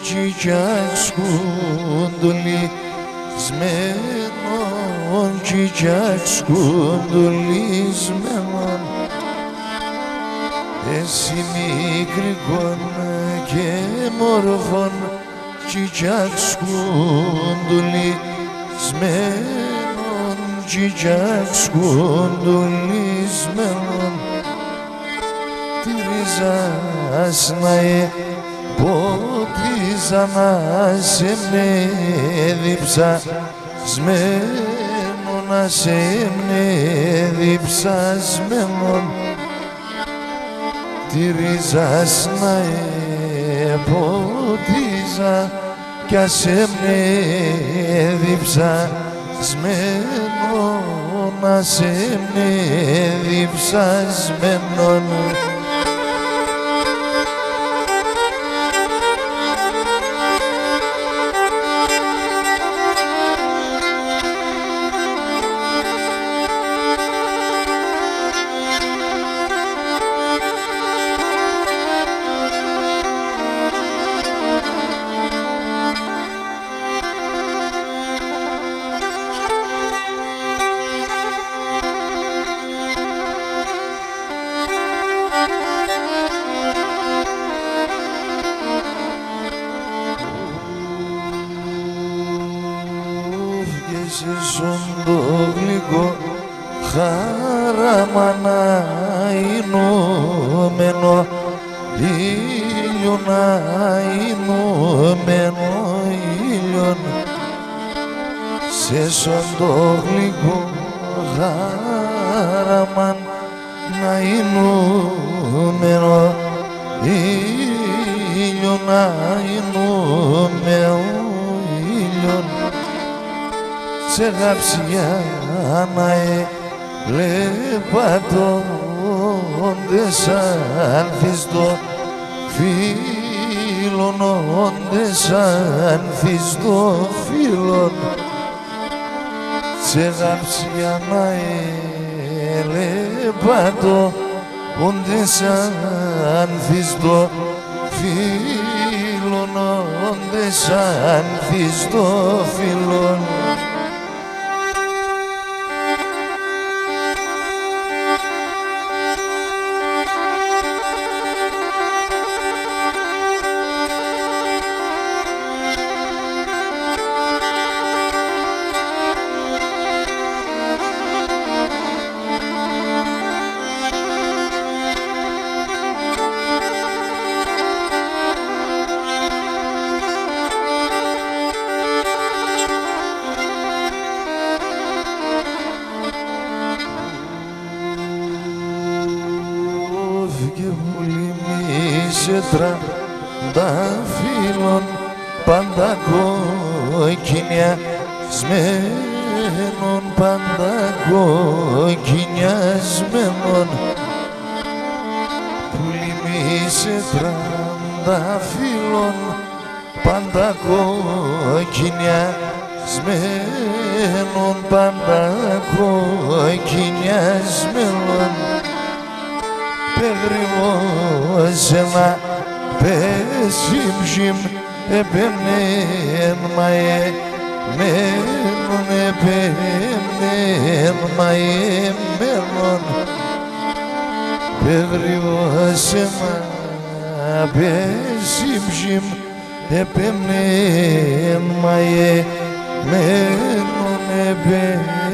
Τσιτσιάκ σκουντουλισμένον, τσιτσιάκ σκουντουλισμένον. Εσύ μικρικόν και μορφόν, τσιτσιάκ σκουντουλισμένον, τσιτσιάκ σκουντουλισμένον. Τη ρίζας να ποτίζα να σε μνε διψασμένο, να σε μνε διψασμένο. Τη ρίζας να ποτίζα κι ας έμνε διψασμένο, να σε έμνε διψασμένο. Ζήσουν το γλυκό χαραμαναϊνούμενο ήλιον, αϊνούμενο ήλιον. Ζήσουν το γλυκό χαραμαναϊνούμενο ήλιον, αϊνούμενο ήλιον. Σε γαψιά να ελεπατώντες ανθιστό φίλον, όντες ανθιστό φίλον. Σε γαψιά να ελεπατώντες ανθιστό φίλον, όντες ανθιστό φίλον. Και πουλημίσε τρανταφύλων πάντα κοκκινιασμένων, πάντα κοκκινιασμένων. Πουλημίσε τρανταφύλων πάντα κοκκινιασμένων, πάντα κοκκινιασμένων. Πεγριμώσε να πέσιμψιμ επέμνεν μαεμένον, επέμνεν μαεμένον. Πεγριμώσε να πέσιμψιμ επέμνεν μαεμένον, επέμνεν